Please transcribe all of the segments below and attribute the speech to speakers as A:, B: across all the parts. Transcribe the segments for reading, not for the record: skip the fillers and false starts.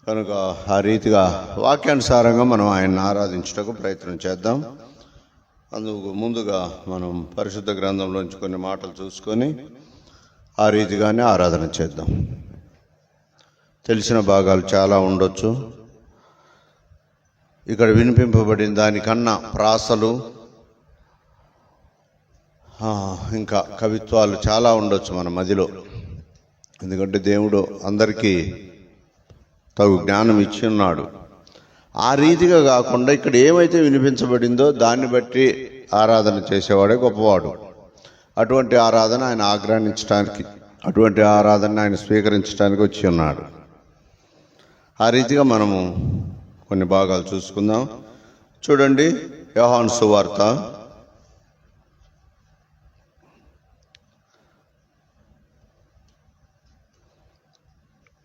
A: కనుక ఆ రీతిగా వాక్యానుసారంగా మనం ఆయన్ని ఆరాధించుటకు ప్రయత్నం చేద్దాం. అందుకు ముందుగా మనం పరిశుద్ధ గ్రంథంలోంచి కొన్ని మాటలు చూసుకొని ఆ రీతిగానే ఆరాధన చేద్దాం. తెలిసిన భాగాలు చాలా ఉండొచ్చు. ఇక్కడ వినిపింపబడిన దానికన్నా ప్రాసలు ఇంకా కవిత్వాలు చాలా ఉండొచ్చు మన మదిలో. ఎందుకంటే దేవుడు అందరికీ తగు జ్ఞానం ఇచ్చి ఉన్నాడు. ఆ రీతిగా కాకుండా ఇక్కడ ఏమైతే వినిపించబడిందో దాన్ని బట్టి ఆరాధన చేసేవాడే గొప్పవాడు. అటువంటి ఆరాధన ఆయన ఆగ్రహించడానికి, అటువంటి ఆరాధన ఆయన స్వీకరించడానికి వచ్చి ఉన్నాడు. ఆ రీతిగా మనము కొన్ని భాగాలు చూసుకుందాం. చూడండి, యోహాను సువార్త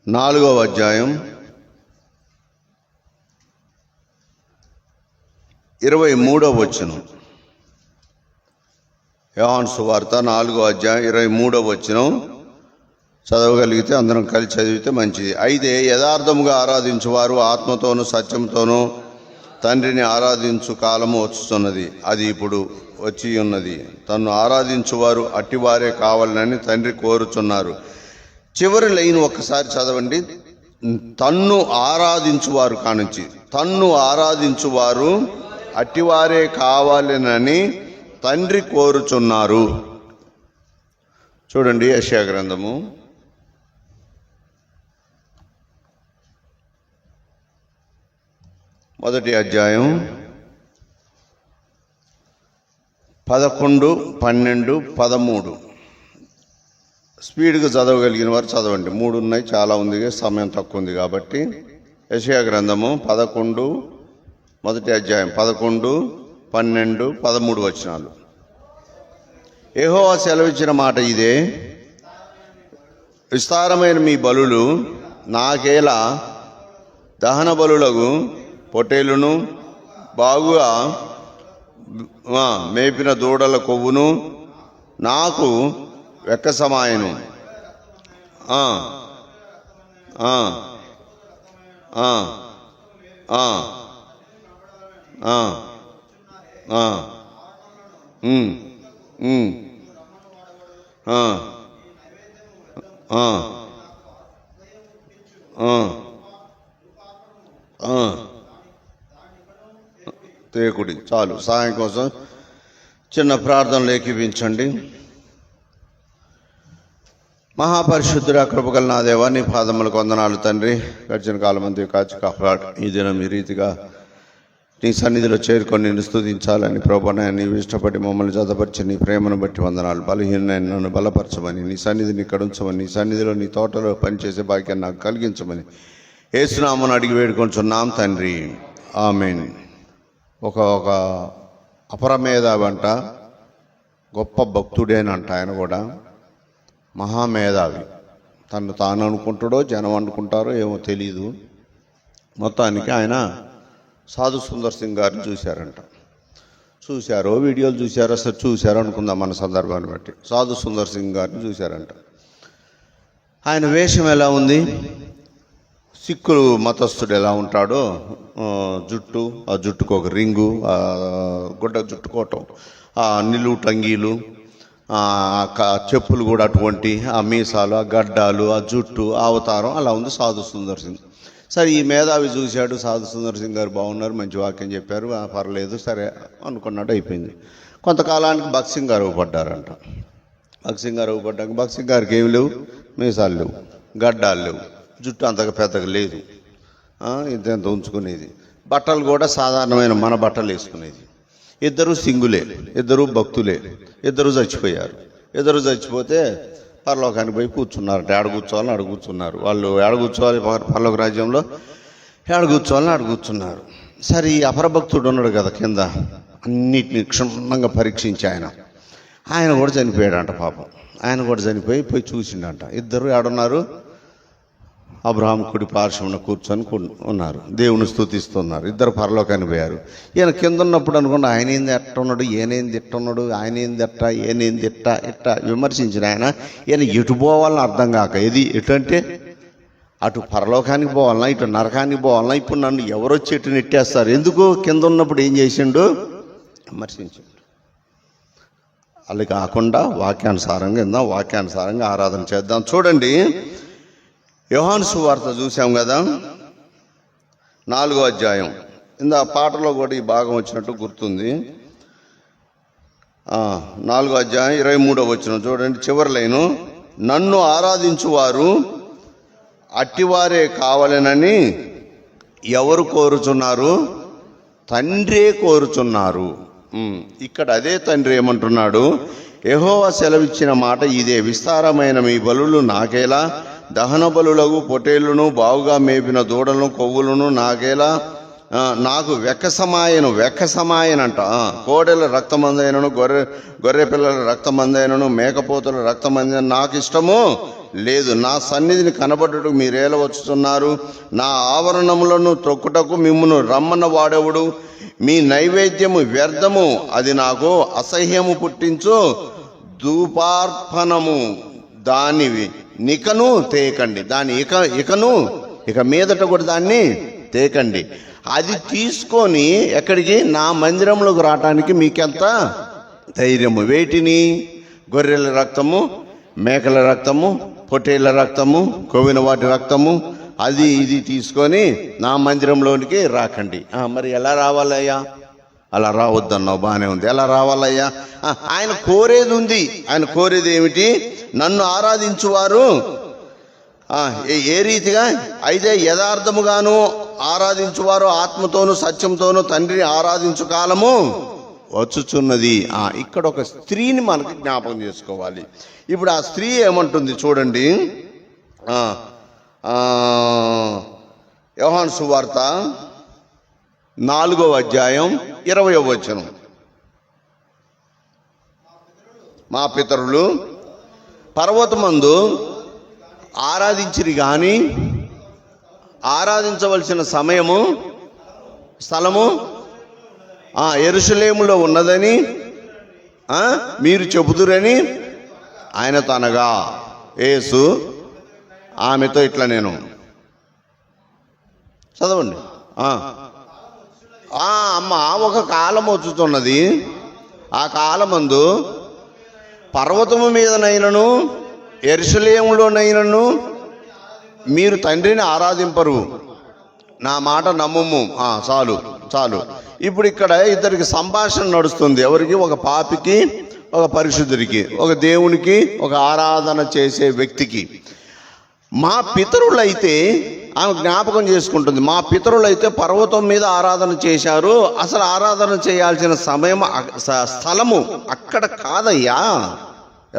A: 4వ అధ్యాయం 23వ వచనం. యోహాను సువార్త 4వ అధ్యాయం 23వ వచనం చదవగలిగితే అందరం కలిసి చదివితే మంచిది. అయితే యథార్థముగా ఆరాధించువారు ఆత్మతోనూ సత్యంతోనూ తండ్రిని ఆరాధించు కాలము వచ్చుతున్నది, అది ఇప్పుడు వచ్చి ఉన్నది. తన్ను ఆరాధించువారు అట్టివారే కావాలని తండ్రి కోరుచున్నారు. చివరి లైన్ ఒక్కసారి చదవండి. తన్ను ఆరాధించువారు కానుంచి, తన్ను ఆరాధించువారు అట్టివారే కావాలనని తండ్రి కోరుచున్నారు. చూడండి, యెషయా గ్రంథము 1వ అధ్యాయం 11, 12, 13. స్పీడ్గా చదవగలిగిన వారు చదవండి. 3 ఉన్నాయి, చాలా ఉంది, సమయం తక్కువ ఉంది కాబట్టి. యెషయా గ్రంథము 11, 1వ అధ్యాయం 11, 12, 13 వచనాలు. యెహోవా సెలవిచ్చిన మాట ఇదే: విస్తారమైన మీ బలులు నాకేలా దహన బలులకు పొట్టేలును బాగుగా మేపిన దూడల కొవ్వును నాకు వెక్కసమాయను. తేకుడి చాలు. సహాయం కోసం చిన్న ప్రార్థనలు ఏకీపించండి. మహాపరిశుద్ధుడా, కృపగల నా దేవా, నీ పాదములకు వందనాలు తండ్రి. గడిచిన కాలం అంతా కాచి కాపాడు. ఈ దినం ఈ రీతిగా నీ సన్నిధిలో చేరుకొని నిన్ను స్తుతించాలని ప్రభువా, నీవు ఇష్టపడి మమ్మల్ని జతపరిచి నీ ప్రేమను బట్టి వందనాలు. బలహీనైన నన్ను బలపరచమని, నీ సన్నిధిని ఇక్కడ ఉంచమని, నీ సన్నిధిలో నీ తోటలో పనిచేసే భాగ్యాన్ని నాకు కలిగించమని యేసునామమున అడిగి వేడుకొంచున్నాం తండ్రి, ఆమేన్. ఒక అపరమేధావి అంట, గొప్ప భక్తుడేనంట. ఆయన కూడా మహామేధావి. తను తాను అనుకుంటాడో జనం అనుకుంటారో ఏమో తెలీదు. మొత్తానికి ఆయన సాధు సుందర్ సింగ్ గారిని చూశారంట. చూశారో వీడియోలు చూశారో అసలు చూశారో అనుకుందాం మన సందర్భాన్ని బట్టి. సాధు సుందర్ సింగ్ గారిని చూశారంట. ఆయన వేషం ఎలా ఉంది? సిక్కులు మతస్థుడు ఎలా ఉంటాడో, జుట్టు, ఆ జుట్టుకు ఒక రింగు, గుడ్డ జుట్టుకోవటం, ఆ నిలువు టంగీలు, చెప్పులు కూడా అటువంటి, ఆ మీసాలు, ఆ గడ్డాలు, ఆ జుట్టు, అవతారం అలా ఉంది సాధు సుందర్ సింగ్. సరే, ఈ మేధావి చూశాడు, సాధు సుందర్ సింగ్ గారు బాగున్నారు, మంచి వాక్యం చెప్పారు, పర్లేదు సరే అనుకున్నాడు, అయిపోయింది. కొంతకాలానికి భక్సింగ్ గారు అవ్వబడ్డారంట. భక్సింగ్ గారు అవ్వబడ్డాక భక్సింగ్ గారికి ఏమి లేవు, మీసాలు లేవు, గడ్డాలు లేవు, జుట్టు అంతగా పెద్దగా లేదు, ఇంత ఉంచుకునేది. బట్టలు కూడా సాధారణమైన మన బట్టలు వేసుకునేది. ఇద్దరు సింగులే, ఇద్దరు భక్తులే, ఇద్దరు చచ్చిపోయారు. ఇద్దరు చచ్చిపోతే పరలోకానికి పోయి కూర్చున్నారు. ఏడ కూర్చోవాలని ఆడ కూర్చున్నారు. వాళ్ళు ఏడ కూర్చోవాలి, పరలోక రాజ్యంలో ఏడ కూర్చోవాలని ఆడ కూర్చున్నారు. సరే, ఈ అపరభక్తుడు ఉన్నాడు కదా కింద, అన్నిటిని క్షుణ్ణంగా పరీక్షించి ఆయన కూడా చనిపోయాడంట. పాపం ఆయన కూడా చనిపోయి చూసిండంట. ఇద్దరు ఏడున్నారు, అబ్రహాం కుడి పార్శ్వమున కూర్చొని ఉన్నారు, దేవుని స్తుతిస్తున్నారు. ఇద్దరు పరలోకానికి పోయారు. ఈయన కింద ఉన్నప్పుడు అనుకోండి, ఆయన ఏంది ఎట్ట ఉన్నాడు, ఈయనేంది ఎట్ట ఉన్నాడు, ఆయన ఏంది ఎట్ట, ఈయనేంది ఎట్ట విమర్శించిన ఆయన ఈయన ఎటు పోవాలని అర్థం కాక, ఇది ఎటు అంటే అటు పరలోకానికి పోవాలన్నా ఇటు నరకానికి పోవాలన్నా ఇప్పుడు నన్ను ఎవరొచ్చి ఇటు నెట్టేస్తారు, ఎందుకు కింద ఉన్నప్పుడు ఏం చేసిండు, విమర్శించిండు. అలా కాకుండా వాక్యానుసారంగా ఇందాం, వాక్యానుసారంగా ఆరాధన చేద్దాం. చూడండి, యోహాను సువార్త చూసాం కదా, 4వ అధ్యాయం. ఇందా పాటలో కూడా ఈ భాగం వచ్చినట్టు గుర్తుంది. 4వ అధ్యాయం 23వ వచనం చూడండి, చివరి లైను, నన్ను ఆరాధించువారు అట్టివారే కావాలనని ఎవరు కోరుచున్నారు, తండ్రే కోరుచున్నారు. ఇక్కడ అదే తండ్రి ఏమంటున్నాడు, యెహోవా సెలవిచ్చిన మాట ఇదే, విస్తారమైన మీ బలులు నాకేలా, దహన బలులకు పొటేళ్లను బావుగా మేపిన దూడలను కొవ్వులను నాకేలా, నాకు వెక్కసమాయనంట, కోడెల రక్తమందైనను గొర్రె పిల్లల రక్తమందైనను మేకపోతుల రక్తమందైన నాకు ఇష్టము లేదు. నా సన్నిధిని కనబడుటకు మీరేలా వచ్చుతున్నారు, నా ఆవరణములను త్రొక్కుటకు మిమ్మును రమ్మన్న వాడెవడు, మీ నైవేద్యము వ్యర్థము, అది నాకు అసహ్యము పుట్టించు ధూపార్పణము, దాని నికను తేకండి, దాని ఇక మీదట కూడా దాన్ని తేకండి. అది తీసుకొని ఎక్కడికి, నా మందిరంలోకి రావటానికి మీకెంత ధైర్యము, వేటిని, గొర్రెల రక్తము, మేకల రక్తము, పొట్టేళ్ల రక్తము, కొవ్విన వాటి రక్తము, అది ఇది తీసుకొని నా మందిరంలోనికి రాకండి. మరి ఎలా రావాలయ్యా, అలా రావద్దన్నావు, బాగానే ఉంది, ఎలా రావాలయ్యా, ఆయన కోరేది ఉంది. ఆయన కోరేది ఏమిటి, నన్ను ఆరాధించువారు ఏ రీతిగా అయితే యథార్థముగాను ఆరాధించువారు ఆత్మతోనూ సత్యంతోనూ తండ్రిని ఆరాధించు కాలము వచ్చుచున్నది. ఇక్కడ ఒక స్త్రీని మనకి జ్ఞాపకం చేసుకోవాలి. ఇప్పుడు ఆ స్త్రీ ఏమంటుంది చూడండి, యోహాను సువార్త 4వ అధ్యాయం 20వ వచనం, మా పితరులు పర్వతమందు ఆరాధించిరి గాని ఆరాధించవలసిన సమయము స్థలము యెరూషలేములో ఉన్నదని మీరు చెబుదురని ఆయనతో అనగా, యేసు ఆమెతో ఇట్లా, నేను చదవండి, అమ్మ ఒక కాలం వచ్చుతున్నది, ఆ కాలమందు పర్వతము మీదనైనను యెరూషలేములోనైనను మీరు తండ్రిని ఆరాధింపరు, నా మాట నమ్ముము. చాలు. ఇప్పుడు ఇక్కడ ఇద్దరికి సంభాషణ నడుస్తుంది. ఎవరికి, ఒక పాపికి, ఒక పరిశుద్ధుడికి, ఒక దేవునికి, ఒక ఆరాధన చేసే వ్యక్తికి. మా పితరులైతే, ఆమె జ్ఞాపకం చేసుకుంటుంది, మా పితరులైతే పర్వతం మీద ఆరాధన చేశారు, అసలు ఆరాధన చేయాల్సిన సమయం స్థలము అక్కడ కాదయ్యా.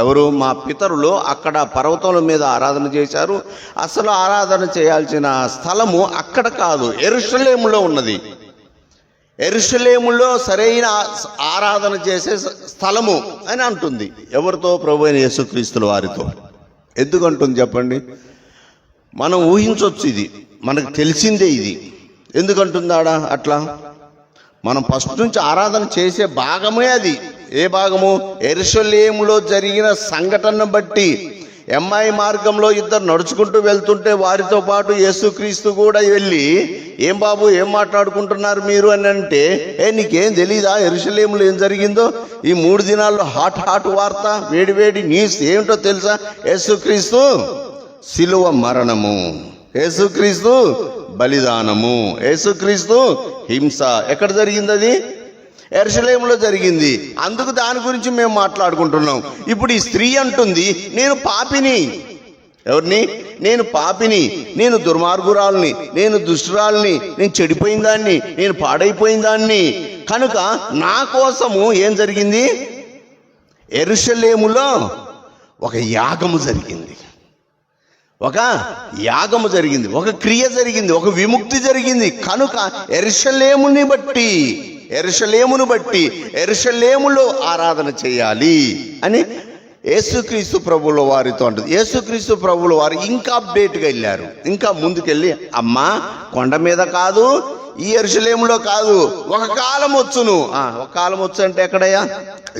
A: ఎవరు, మా పితరులు అక్కడ పర్వతముల మీద ఆరాధన చేశారు, అసలు ఆరాధన చేయాల్సిన స్థలము అక్కడ కాదు, యెరూషలేములో ఉన్నది. యెరూషలేములో సరైన ఆరాధన చేసే స్థలము అని అంటుంది. ఎవరితో, ప్రభు అయిన యేసుక్రీస్తుల వారితో. ఎందుకంటుంది చెప్పండి, మనం ఊహించవచ్చు, ఇది మనకు తెలిసిందే. ఇది ఎందుకంటుందాడా అట్లా, మనం ఫస్ట్ నుంచి ఆరాధన చేసే భాగమే అది. ఏ భాగము, యెరూషలేములో జరిగిన సంఘటనను బట్టి. ఎమ్మాయి మార్గంలో ఇద్దరు నడుచుకుంటూ వెళ్తుంటే వారితో పాటు యేసుక్రీస్తు కూడా వెళ్ళి, ఏం బాబు ఏం మాట్లాడుకుంటున్నారు మీరు అని అంటే, నీకేం తెలీదా యెరూషలేములో ఏం జరిగిందో, ఈ 3 దినాల్లో హాట్ వార్త, వేడి న్యూస్ ఏమిటో తెలుసా, యేసుక్రీస్తు శిలువ మరణము, యేసుక్రీస్తు బలిదానము, యేసుక్రీస్తు హింస. ఎక్కడ జరిగింది అది, యెరూషలేములో జరిగింది. అందుకు దాని గురించి మేము మాట్లాడుకుంటున్నాం. ఇప్పుడు ఈ స్త్రీ అంటుంది, నేను పాపిని. ఎవరిని, నేను పాపిని, నేను దుర్మార్గురాల్ని, నేను దుష్టురాల్ని, నేను చెడిపోయిన దాన్ని, నేను పాడైపోయిన దాన్ని. కనుక నా కోసము ఏం జరిగింది, యెరూషలేములో ఒక యాగము జరిగింది, ఒక యాగము జరిగింది, ఒక క్రియ జరిగింది, ఒక విముక్తి జరిగింది. కనుక యెరూషలేమును బట్టి యెరూషలేములో ఆరాధన చేయాలి అని యేసుక్రీస్తు ప్రభువుల వారితో అంటుంది. యేసుక్రీస్తు ప్రభువుల వారు ఇంకా అప్డేట్గా వెళ్ళారు, ఇంకా ముందుకెళ్ళి, అమ్మా కొండ మీద కాదు, ఈ యెరూషలేములో కాదు, ఒక కాలం వచ్చును. ఒక కాలం వచ్చు అంటే ఎక్కడయ్యా?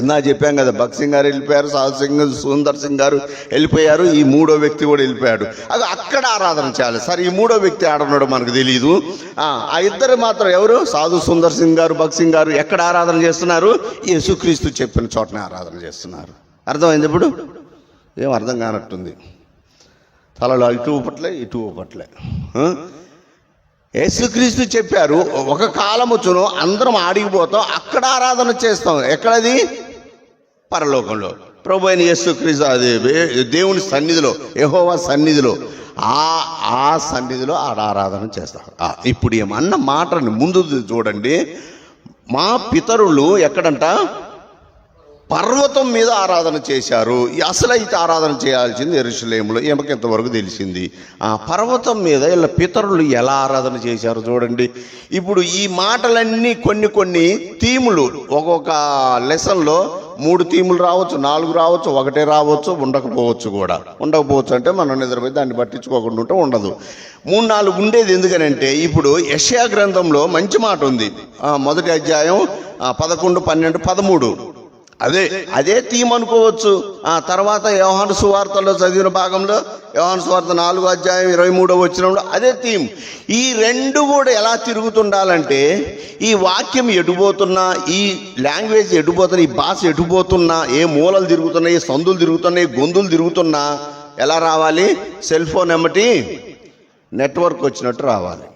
A: ఇందా చెప్పాం కదా, భగత్ సింగ్ గారు వెళ్ళిపోయారు, సాధు సింగ్, సుందర్ సింగ్ గారు వెళ్ళిపోయారు, ఈ మూడో వ్యక్తి కూడా వెళ్ళిపోయాడు. అది అక్కడ ఆరాధన చేయాలి. సరే, ఈ మూడో వ్యక్తి ఆడున్నాడు మనకు తెలియదు. ఆ ఇద్దరు మాత్రం ఎవరు? సాధు సుందర్ సింగ్ గారు, భగత్ సింగ్ గారు ఎక్కడ ఆరాధన చేస్తున్నారు? యేసుక్రీస్తు చెప్పిన చోటనే ఆరాధన చేస్తున్నారు. అర్థమైంది? ఇప్పుడు ఏం అర్థం కానట్టుంది. తలలో ఇటు ఊపట్లే, ఇటు ఊపట్లే. యేసుక్రీస్తు చెప్పారు, ఒక కాలం వచ్చును అందరం ఆడిగిపోతాం, అక్కడ ఆరాధన చేస్తాం. ఎక్కడది? పరలోకంలో. ప్రభు అయిన యేసుక్రీస్తు అది దేవుని సన్నిధిలో, యెహోవా సన్నిధిలో, ఆ సన్నిధిలో ఆరాధన చేస్తాం. ఇప్పుడు ఏమన్న మాటని ముందు చూడండి. మా పితరులు ఎక్కడంట? పర్వతం మీద ఆరాధన చేశారు. అసలు అయితే ఆరాధన చేయాల్సింది యెరూషలేములో. ఈమెకి ఇంతవరకు తెలిసింది. ఆ పర్వతం మీద వీళ్ళ పితరులు ఎలా ఆరాధన చేశారు చూడండి. ఇప్పుడు ఈ మాటలన్నీ కొన్ని థీములు, ఒక్కొక్క లెసన్లో 3 థీములు రావచ్చు, 4 రావచ్చు, 1 రావచ్చు, ఉండకపోవచ్చు కూడా. ఉండకపోవచ్చు అంటే మనం నిద్రపోయి దాన్ని పట్టించుకోకుండా ఉంటే ఉండదు. 3-4 ఉండేది. ఎందుకనంటే ఇప్పుడు యెషయా గ్రంథంలో మంచి మాట ఉంది. 1వ అధ్యాయం 11, 12, 13 అదే థీమ్ అనుకోవచ్చు. తర్వాత యోహాను సువార్తలో చదివిన భాగంలో, యోహాను సువార్త 4వ అధ్యాయం 23వ వచనంలో అదే థీమ్. ఈ రెండు కూడా ఎలా తిరుగుతుండాలంటే, ఈ వాక్యం ఎటుపోతున్నా, ఈ లాంగ్వేజ్ ఎటుపోతున్నా, ఈ భాష ఎటుపోతున్నా, ఏ మూలలు తిరుగుతున్నాయి, సందులు తిరుగుతున్నాయి, గొంతులు తిరుగుతున్నా ఎలా రావాలి? సెల్ ఫోన్ ఎమ్మటి నెట్వర్క్ వచ్చినట్టు రావాలి.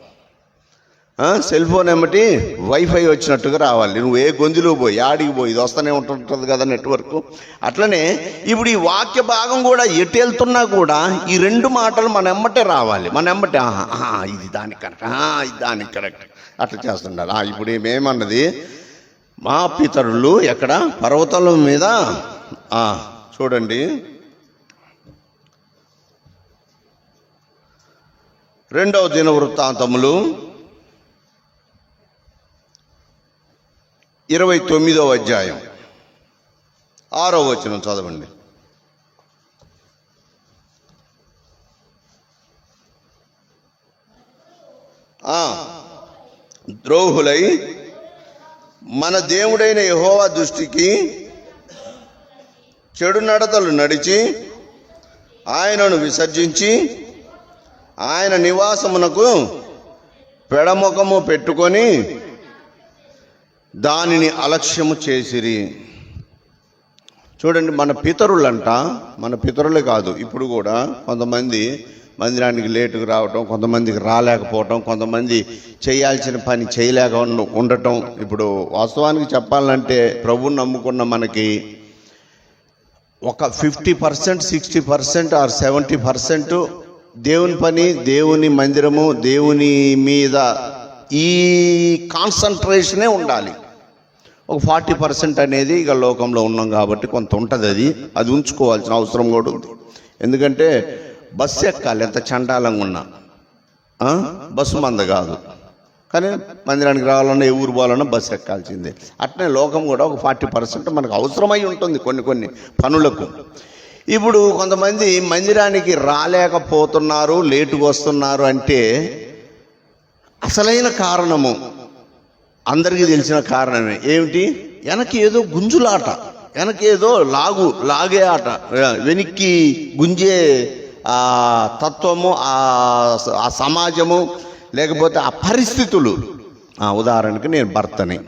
A: సెల్ ఫోన్ ఏమిటి వైఫై వచ్చినట్టుగా రావాలి. నువ్వు ఏ గొంతులో పోయి ఆడికి పోయి ఇది వస్తూనే ఉంటుంటుంది కదా నెట్వర్క్. అట్లనే ఇప్పుడు ఈ వాక్య భాగం కూడా ఎటు వెళ్తున్నా కూడా ఈ 2 మాటలు మన ఎమ్మటే రావాలి. మన ఎమ్మటే ఇది దానికి కరెక్ట్, ఇది దానికి కరెక్ట్, అట్లా చేస్తుండాలి. ఇప్పుడు ఏమేమన్నది? మా పితరులు ఎక్కడ? పర్వతాల మీద. చూడండి, 2వ దినవృత్తాంతములు 29వ అధ్యాయం 6వ వచనం చదవండి. ద్రోహులై మన దేవుడైన యెహోవా దృష్టికి చెడు నడతలు నడిచి ఆయనను విసర్జించి ఆయన నివాసమునకు పెడముఖము పెట్టుకొని దానిని అలక్ష్యము చేసిరి. చూడండి, మన పితరులంట, మన పితరులే కాదు, ఇప్పుడు కూడా కొంతమంది మందిరానికి లేటుకు రావటం, కొంతమందికి రాలేకపోవటం, కొంతమంది చేయాల్సిన పని చేయలేక ఉండటం. ఇప్పుడు వాస్తవానికి చెప్పాలంటే ప్రభువుని నమ్ముకున్న మనకి ఒక 50%, 60% ఆర్ 70% దేవుని పని, దేవుని మందిరము, దేవుని మీద ఈ కాన్సన్ట్రేషనే ఉండాలి. ఒక 40% అనేది ఇక లోకంలో ఉన్నాం కాబట్టి కొంత ఉంటుంది. అది ఉంచుకోవాల్సిన అవసరం కూడా ఉంది. ఎందుకంటే బస్సు ఎక్కాలి, ఎంత చండాలంగా ఉన్నా. బస్సు మంద కాదు, కానీ మందిరానికి రావాలన్నా, ఏ ఊరు పోవాలన్నా బస్సు ఎక్కాల్సిందే. అట్నే లోకం కూడా ఒక 40% మనకు అవసరమై ఉంటుంది కొన్ని పనులకు. ఇప్పుడు కొంతమంది మందిరానికి రాలేకపోతున్నారు, లేటుగా వస్తున్నారు అంటే అసలైన కారణము అందరికీ తెలిసిన కారణమే ఏమిటి? వెనక్కి ఏదో గుంజులాట, వెనకేదో లాగే ఆట, వెనక్కి గుంజే తత్వము, ఆ సమాజము, లేకపోతే ఆ పరిస్థితులు. ఉదాహరణకి నేను భర్తని,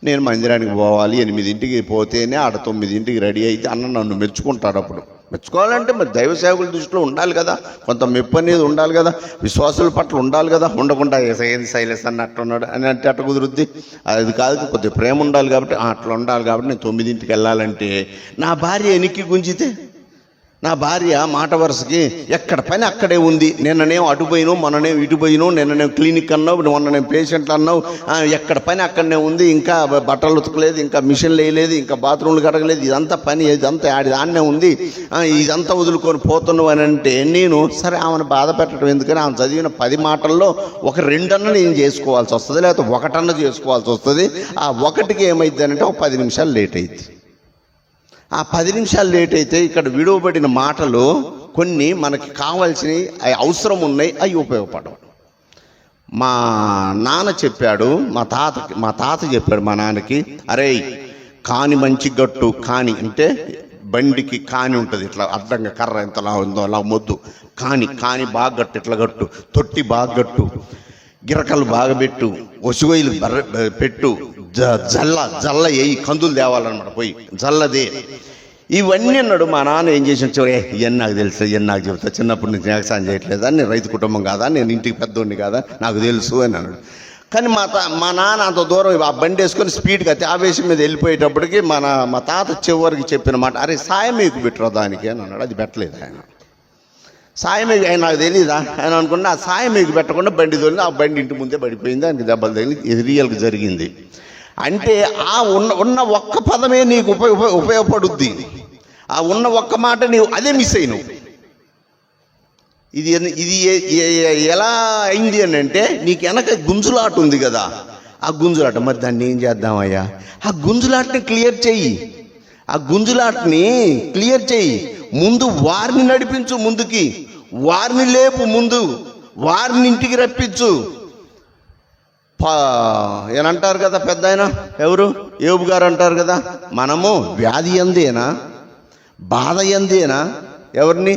A: నేను మందిరానికి పోవాలి, 8ంటికి పోతేనే ఆడ 9ంటికి రెడీ అయితే అన్న నన్ను మెచ్చుకుంటాడు. అప్పుడు మెచ్చుకోవాలంటే మరి దైవ సేవకుల దృష్టిలో ఉండాలి కదా, కొంత మెప్పు అనేది ఉండాలి కదా, విశ్వాసుల పట్ల ఉండాలి కదా. ఉండకుండా ఏంది శైలేష్ అన్న అట్టున్నాడు అని అంటే అట్ట కుదురుద్ది. అది కాదు, కొద్దిగా ప్రేమ ఉండాలి కాబట్టి అట్లా ఉండాలి కాబట్టి నేను 9ంటికి వెళ్ళాలంటే నా భార్య ఎనికి గుంజితే, నా భార్య మాట వరుసకి ఎక్కడ పని అక్కడే ఉంది. నిన్ననేం అటు పోయినావు, మొన్ననేం ఇటు పోయినావు, నిన్ననేం క్లినిక్ అన్నావు, మొన్ననేం పేషెంట్లు అన్నావు, ఎక్కడ పని అక్కడనే ఉంది, ఇంకా బట్టలు ఉతకలేదు, ఇంకా మిషన్లు వేయలేదు, ఇంకా బాత్రూమ్లు కడగలేదు, ఇదంతా పని, ఇదంతా దాన్నే ఉంది, ఇదంతా వదులుకొని పోతున్నావు అని అంటే నేను సరే ఆమెను బాధ పెట్టడం ఎందుకని ఆమె చదివిన 10 మాటల్లో ఒక 2 నేను చేసుకోవాల్సి వస్తుంది, లేకపోతే 1 చేసుకోవాల్సి వస్తుంది. ఆ 1కి ఏమైంది అంటే ఒక 10 నిమిషాలు లేట్ అయింది. ఆ 10 నిమిషాలు లేట్ అయితే ఇక్కడ విడువబడిన మాటలు కొన్ని మనకి కావాల్సినవి, అవసరం ఉన్నాయి, అవి ఉపయోగపడవు. మా నాన్న చెప్పాడు, మా తాత చెప్పాడు మా నాన్నకి, అరే కాని మంచి గట్టు, కాని అంటే బండికి కాని ఉంటుంది, ఇట్లా అడ్డంగా కర్ర ఎంతలా ఉందో అలా మొద్దు, కాని బాగా గట్టు, ఇట్లా గట్టు, తొట్టి బాగా గట్టు, గిరకలు బాగా పెట్టు, ఒసుగొయ్యలు పెట్టు, జల్ల వేయి, కందులు తేవాలన్నమాట, పోయి జల్లదే, ఇవన్నీ అన్నాడు. మా నాన్న ఏం చేసిన చూడే, ఇవన్నీ నాకు తెలుసు, ఇవన్నీ నాకు చెబుతా, చిన్నప్పటి నుంచి వ్యవసాయం చేయట్లేదా, నేను రైతు కుటుంబం కాదా, నేను ఇంటికి పెద్దోడిని కాదా, నాకు తెలుసు అని అన్నాడు. కానీ మా నాన్న అంత దూరం ఆ బండి వేసుకొని స్పీడ్గా అతి ఆవేశం మీద వెళ్ళిపోయేటప్పటికి మా తాత చివరికి చెప్పిన మాట, అరే సాయం మీకు పెట్టరా దానికి అని అన్నాడు. అది పెట్టలేదు ఆయన. సాయం ఆయన నాకు తెలీదా ఆయన అనుకున్నా, ఆ సాయం మీకు పెట్టకుండా బండి తోలింది, ఆ బండి ఇంటి ముందే పడిపోయింది, దానికి దెబ్బలు తగిలి, ఇది రియల్గా జరిగింది. అంటే ఆ ఉన్న ఒక్క పదమే నీకు ఉపయోగపడుద్ది, ఆ ఉన్న ఒక్క మాట నీవు అదే మిస్ అయినవు. ఇది ఎలా అయింది అని అంటే, నీకు వెనక గుంజులాట ఉంది కదా, ఆ గుంజులాట, మరి దాన్ని ఏం చేద్దామయ్యా, ఆ గుంజులాటని క్లియర్ చెయ్యి, ఆ గుంజులాటని క్లియర్ చెయ్యి, ముందు వారిని నడిపించు, ముందుకి వారిని లేపు, ముందు వారిని ఇంటికి రప్పించు. ఏనంటారు కదా పెద్ద ఆయన, ఎవరు, యోబు గారు అంటారు కదా, మనము వ్యాధి ఎందేనా, బాధ ఎందేనా ఎవరిని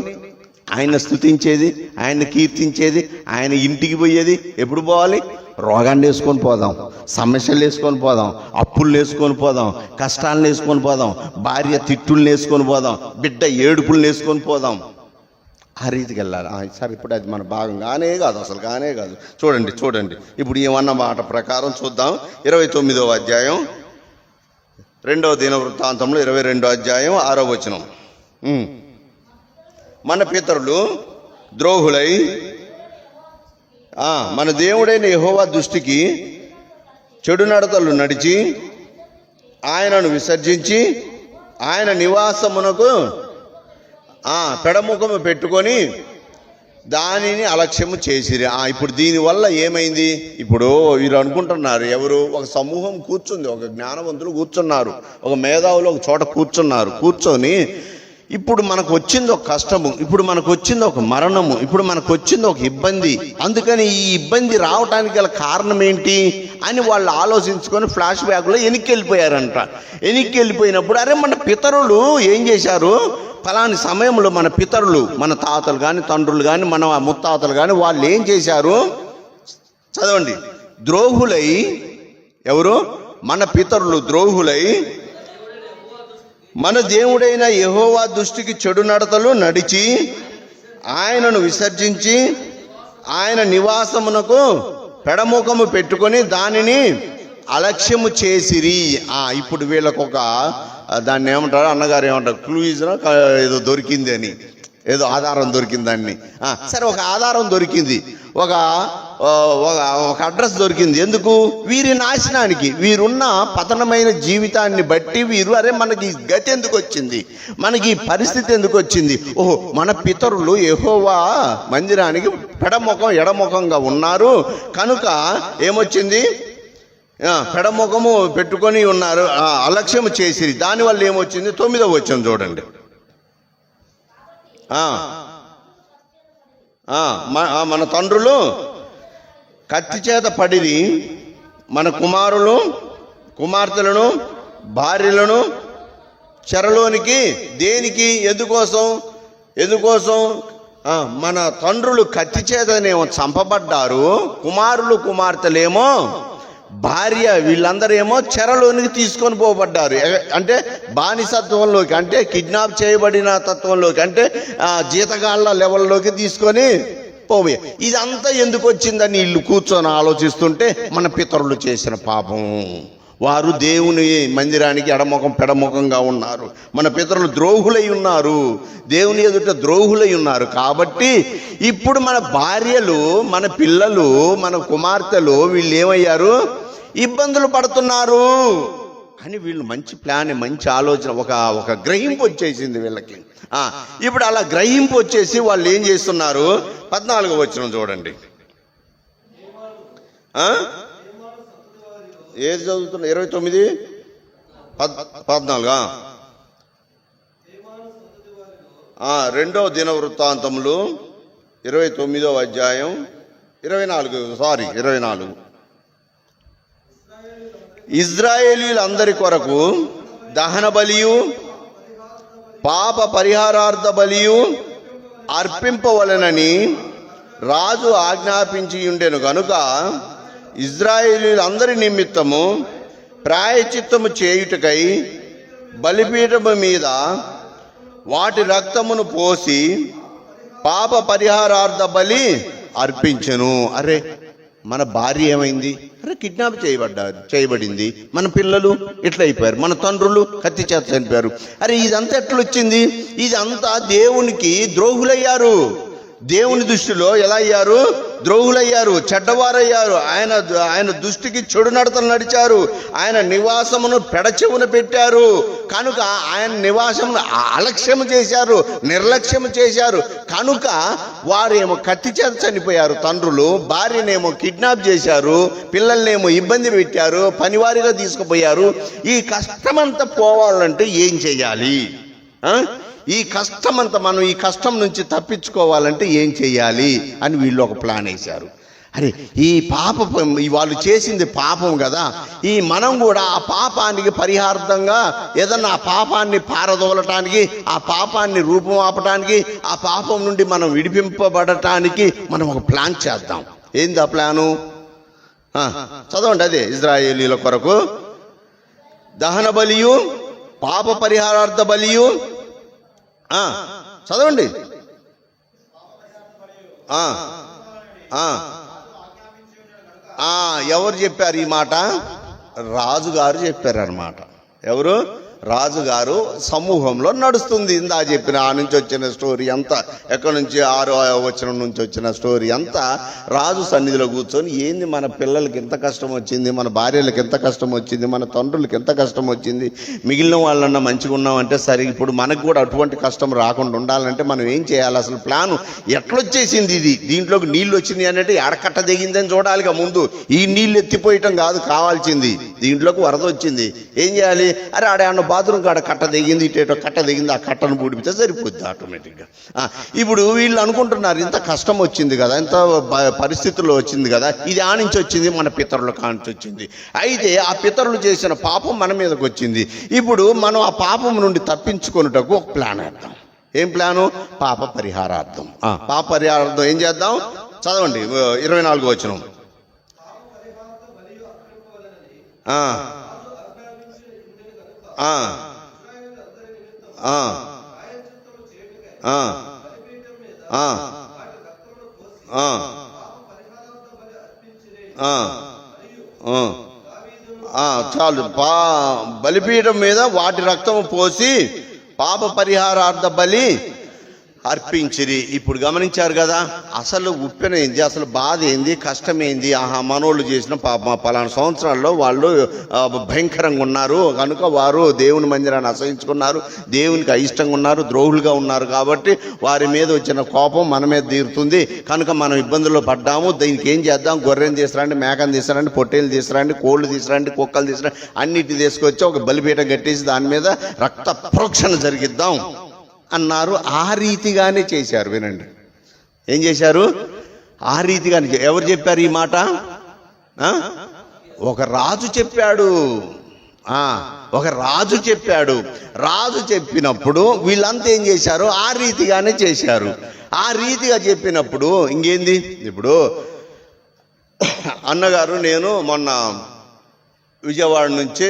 A: ఆయన స్తుతించేది, ఆయన కీర్తించేది, ఆయన ఇంటికి పోయేది ఎప్పుడు పోవాలి, రోగాన్ని వేసుకొని పోదాం, సమస్యలు వేసుకొని పోదాం, అప్పులు వేసుకొని పోదాం, కష్టాలను వేసుకొని పోదాం, భార్య తిట్టుల్ని వేసుకొని పోదాం, బిడ్డ ఏడుపులను వేసుకొని పోదాం, ఆ రీతికి వెళ్ళాలి. సార్ ఇప్పుడు అది మన భాగం కానే కాదు, అసలు కానే కాదు. చూడండి ఇప్పుడు ఏమన్న మాట ప్రకారం చూద్దాం. 29వ అధ్యాయం 2వ దినవృత్తాంతంలో 22వ అధ్యాయం 6వ వచనం. మన పితరులు ద్రోహులై మన దేవుడైన యెహోవా దృష్టికి చెడు నడతలు నడిచి ఆయనను విసర్జించి ఆయన నివాసమునకు పెడముఖము పెట్టుకొని దానిని అలక్ష్యము చేసిరి. ఇప్పుడు దీనివల్ల ఏమైంది, ఇప్పుడు వీరు అనుకుంటున్నారు, ఎవరు, ఒక సమూహం కూర్చుంది, ఒక జ్ఞానవంతులు కూర్చున్నారు, ఒక మేధావులు ఒక చోట కూర్చొని ఇప్పుడు మనకు వచ్చింది ఒక కష్టము, ఇప్పుడు మనకు వచ్చింది ఒక మరణము, ఇప్పుడు మనకు వచ్చింది ఒక ఇబ్బంది, అందుకని ఈ ఇబ్బంది రావడానికి గల కారణం ఏంటి అని వాళ్ళు ఆలోచించుకొని ఫ్లాష్ బ్యాక్లో వెనక్కి వెళ్ళిపోయారంట. వెనక్కి వెళ్ళిపోయినప్పుడు, అరే మన పితరులు ఏం చేశారు, ఫలాని సమయంలో మన పితరులు, మన తాతలు కానీ తండ్రులు కానీ మన ముత్తాతలు కానీ వాళ్ళు ఏం చేశారు, చదవండి, ద్రోహులై, ఎవరు, మన పితరులు ద్రోహులై మన దేవుడైన యెహోవా దృష్టికి చెడు నడతలు నడిచి ఆయనను విసర్జించి ఆయన నివాసమునకు పెడముఖము పెట్టుకొని దానిని అలక్ష్యము చేసిరి. ఇప్పుడు వీళ్ళకు ఒక దాన్ని ఏమంటారు, అన్నగారు ఏమంటారు, క్లూయిజ్ ఏదో దొరికింది అని, ఏదో ఆధారం దొరికిందని. సరే, ఒక ఆధారం దొరికింది, ఒక అడ్రస్ దొరికింది. ఎందుకు, వీరి నాశనానికి, వీరున్న పతనమైన జీవితాన్ని బట్టి వీరు, అరే మనకి గతి ఎందుకు వచ్చింది, మనకి పరిస్థితి ఎందుకు వచ్చింది, ఓహో మన పితరులు యెహోవా మందిరానికి ఎడముఖంగా ఉన్నారు కనుక ఏమొచ్చింది, పెడముఖము పెట్టుకొని ఉన్నారు, అలక్ష్యము చేసిరి, దానివల్ల ఏమొచ్చింది. 9వ వచనం చూడండి. మన తండ్రులు కత్తి చేత పడిరి, మన కుమార్తెలను భార్యలను చెరలోనికి, దేనికి, ఎందుకోసం మన తండ్రులు కత్తి చేతనేమో చంపబడ్డారు, కుమార్తెలేమో భార్య వీళ్ళందరూ ఏమో చెరలోనికి తీసుకొని పోబడ్డారు. అంటే బానిసత్వంలోకి, అంటే కిడ్నాప్ చేయబడిన తత్వంలోకి, అంటే జీతగాళ్ళ లెవెల్లోకి తీసుకొని పోవే. ఇదంతా ఎందుకు వచ్చిందని వీళ్ళు కూర్చొని ఆలోచిస్తుంటే, మన పితరులు చేసిన పాపం, వారు దేవుని మందిరానికి పెడముఖంగా ఉన్నారు, మన పితరులు ద్రోహులై ఉన్నారు, దేవుని ఎదుట ద్రోహులై ఉన్నారు. కాబట్టి ఇప్పుడు మన భార్యలు, మన పిల్లలు, మన కుమార్తెలు వీళ్ళు ఏమయ్యారు, ఇబ్బందులు పడుతున్నారు అని వీళ్ళు మంచి ప్లాన్, మంచి ఆలోచన, ఒక గ్రహింపు వచ్చేసింది వీళ్ళకి. ఇప్పుడు అలా గ్రహింపు వచ్చేసి వాళ్ళు ఏం చేస్తున్నారు, 14వ వచనం చూడండి. ఏది చదువుతున్నా, 29, 14. 2వ దినవృత్తాంతములు 29వ అధ్యాయం 24 ఇజ్రాయేలీలందరి కొరకు దహన బలియు పాప పరిహారార్థ బలియు అర్పింపవలెనని రాజు ఆజ్ఞాపించి ఉండెను గనుక ఇజ్రాయేలీలందరి నిమిత్తము ప్రాయచిత్తము చేయుటకై బలిపీఠము మీద వాటి రక్తమును పోసి పాప పరిహారార్థ బలి అర్పించెను. అరే, మన భార్య ఏమైంది? అరే, కిడ్నాప్ చేయబడింది. మన పిల్లలు ఇట్లా అయిపోయారు, మన తండ్రులు కత్తి చేత చనిపోయారు. అరే, ఇదంతా ఎట్లొచ్చింది? ఇదంతా దేవునికి ద్రోహులయ్యారు. దేవుని దృష్టిలో ఎలా అయ్యారు? ద్రోహులయ్యారు, చెడ్డవారయ్యారు. ఆయన దృష్టికి చెడు నడతలు నడిచారు. ఆయన నివాసమును పెడచెవున పెట్టారు. కనుక ఆయన నివాసమును అలక్ష్యము చేశారు, నిర్లక్ష్యము చేశారు. కనుక వారేమో కత్తి చేత చనిపోయారు తండ్రులు, భార్యనేమో కిడ్నాప్ చేశారు, పిల్లల్నేమో ఇబ్బంది పెట్టారు, పనివారిగా తీసుకుపోయారు. ఈ కష్టమంతా పోవాలంటే ఏం చెయ్యాలి? ఈ కష్టమంతా మనం ఈ కష్టం నుంచి తప్పించుకోవాలంటే ఏం చేయాలి అని వీళ్ళు ఒక ప్లాన్ వేశారు. అరే, ఈ వాళ్ళు చేసింది పాపం కదా, మనం కూడా ఆ పాపానికి పరిహార్థంగా ఏదన్నా ఆ పాపాన్ని పారదోలటానికి, ఆ పాపాన్ని రూపం ఆపటానికి, ఆ పాపం నుండి మనం విడిపింపబడటానికి మనం ఒక ప్లాన్ చేద్దాం. ఏంది ఆ ప్లాను? చదవండి. అదే ఇజ్రాయేలీల కొరకు దహన బలియు పాప పరిహారార్థ బలియు. చదవండి. ఎవరు చెప్పారు ఈ మాట? రాజుగారు చెప్పారన్నమాట. ఎవరు? రాజుగారు సమూహంలో నడుస్తుంది. ఇందా చెప్పిన ఆ నుంచి వచ్చిన స్టోరీ అంతా, ఎక్కడి నుంచి 6వ వచనం నుంచి వచ్చిన స్టోరీ అంతా రాజు సన్నిధిలో కూర్చొని, ఏంది మన పిల్లలకి ఎంత కష్టం వచ్చింది, మన భార్యలకు ఎంత కష్టం వచ్చింది, మన తండ్రులకి ఎంత కష్టం వచ్చింది, మిగిలిన వాళ్ళన్నా మంచిగా ఉన్నామంటే సరే, ఇప్పుడు మనకు కూడా అటువంటి కష్టం రాకుండా ఉండాలంటే మనం ఏం చేయాలి? అసలు ప్లాను ఎట్లొచ్చేసింది ఇది? దీంట్లోకి నీళ్ళు వచ్చినాయి అంటే ఎడకట్ట దిగిందని చూడాలిగా ముందు. ఈ నీళ్ళు ఎత్తిపోయటం కాదు కావాల్సింది, దీంట్లోకి వరద వచ్చింది, ఏం చేయాలి? అరే, ఆడ బాత్రూమ్ కాడ కట్ట దిగింది, ఇటేటో కట్ట దిగింది, ఆ కట్టను పూడిపితే సరిపోద్ది ఆటోమేటిక్గా. ఇప్పుడు వీళ్ళు అనుకుంటున్నారు, ఇంత కష్టం వచ్చింది కదా, ఇంత పరిస్థితుల్లో వచ్చింది కదా, ఇది ఆనించి వచ్చింది, మన పితరుల కానించి వచ్చింది. అయితే ఆ పితరులు చేసిన పాపం మన మీదకి వచ్చింది. ఇప్పుడు మనం ఆ పాపం నుండి తప్పించుకున్నటకు ఒక ప్లాన్ వేద్దాం. ఏం ప్లాను? పాప పరిహారార్థం. పాప పరిహారార్థం ఏం చేద్దాం? చదవండి 24వ వచనం. చాలు. బలిపీఠం మీద వాటి రక్తము పోసి పాప పరిహారార్థ బలి అర్పించిరి. ఇప్పుడు గమనించారు కదా, అసలు ఉప్పెన ఏంది, అసలు బాధ ఏంది, కష్టం ఏంది? మనోళ్ళు చేసిన పాప పలానా సంవత్సరాల్లో వాళ్ళు భయంకరంగా ఉన్నారు కనుక వారు దేవుని మందిరాన్ని అసహించుకున్నారు, దేవునికి అయిష్టంగా ఉన్నారు, ద్రోహులుగా ఉన్నారు. కాబట్టి వారి మీద వచ్చిన కోపం మన మీద తీరుతుంది కనుక మనం ఇబ్బందుల్లో పడ్డాము. దీనికి ఏం చేద్దాం? గొర్రెని తీసుకురండి, మేకను తీసుకురండి, పొట్టేలు తీసుకురండి, కోళ్ళు తీసుకురండి, కుక్కలు తీసుకురండి, అన్నిటిని తీసుకొచ్చి ఒక బలిపీఠం కట్టేసి దాని మీద రక్త ప్రోక్షణ జరిగిద్దాం అన్నారు. ఆ రీతిగానే చేశారు. వినండి, ఏం చేశారు? ఆ రీతిగానే. ఎవరు చెప్పారు ఈ మాట? ఒక రాజు చెప్పాడు. ఒక రాజు చెప్పాడు. రాజు చెప్పినప్పుడు వీళ్ళంతా ఏం చేశారు? ఆ రీతిగానే చేశారు. ఆ రీతిగా చెప్పినప్పుడు ఇంకేంది? ఇప్పుడు అన్నగారు, నేను మొన్న విజయవాడ నుంచి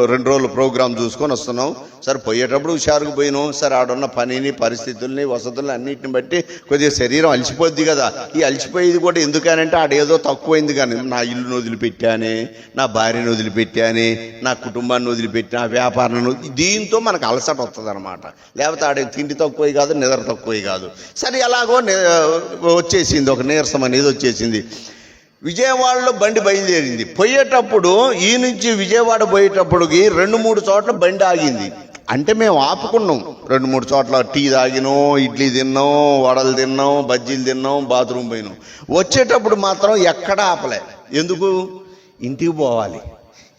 A: 2 రోజులు ప్రోగ్రాం చూసుకొని వస్తున్నాం. సరే, పోయేటప్పుడు హుషారుకు పోయినాం. సరే, ఆడున్న పనిని, పరిస్థితుల్ని, వసతుల్ని అన్నిటిని బట్టి కొద్దిగా శరీరం అలసిపోద్ది కదా. ఈ అలసిపోయేది కూడా ఎందుకనంటే ఆడేదో తక్కువైంది కానీ, నా ఇల్లును వదిలిపెట్టానే, నా భార్యను వదిలిపెట్టానే, నా కుటుంబాన్ని వదిలిపెట్టిన, వ్యాపారాన్ని, దీంతో మనకు అలసట వస్తుంది అనమాట. లేకపోతే ఆడే తిండి తక్కువ కాదు, నిద్ర తక్కువ కాదు. సరే, ఎలాగో వచ్చేసింది, ఒక నీరసం అనేది వచ్చేసింది. విజయవాడలో బండి బయలుదేరింది. పోయేటప్పుడు ఈ నుంచి విజయవాడ పోయేటప్పటికి 2-3 చోట్ల బండి ఆగింది. అంటే మేము ఆపుకున్నాం. 2-3 చోట్ల టీ తాగినాం, ఇడ్లీ తిన్నాం, వడలు తిన్నాం, బజ్జీలు తిన్నాం, బాత్రూమ్ పోయినాం. వచ్చేటప్పుడు మాత్రం ఎక్కడ ఆపలే. ఎందుకు? ఇంటికి పోవాలి,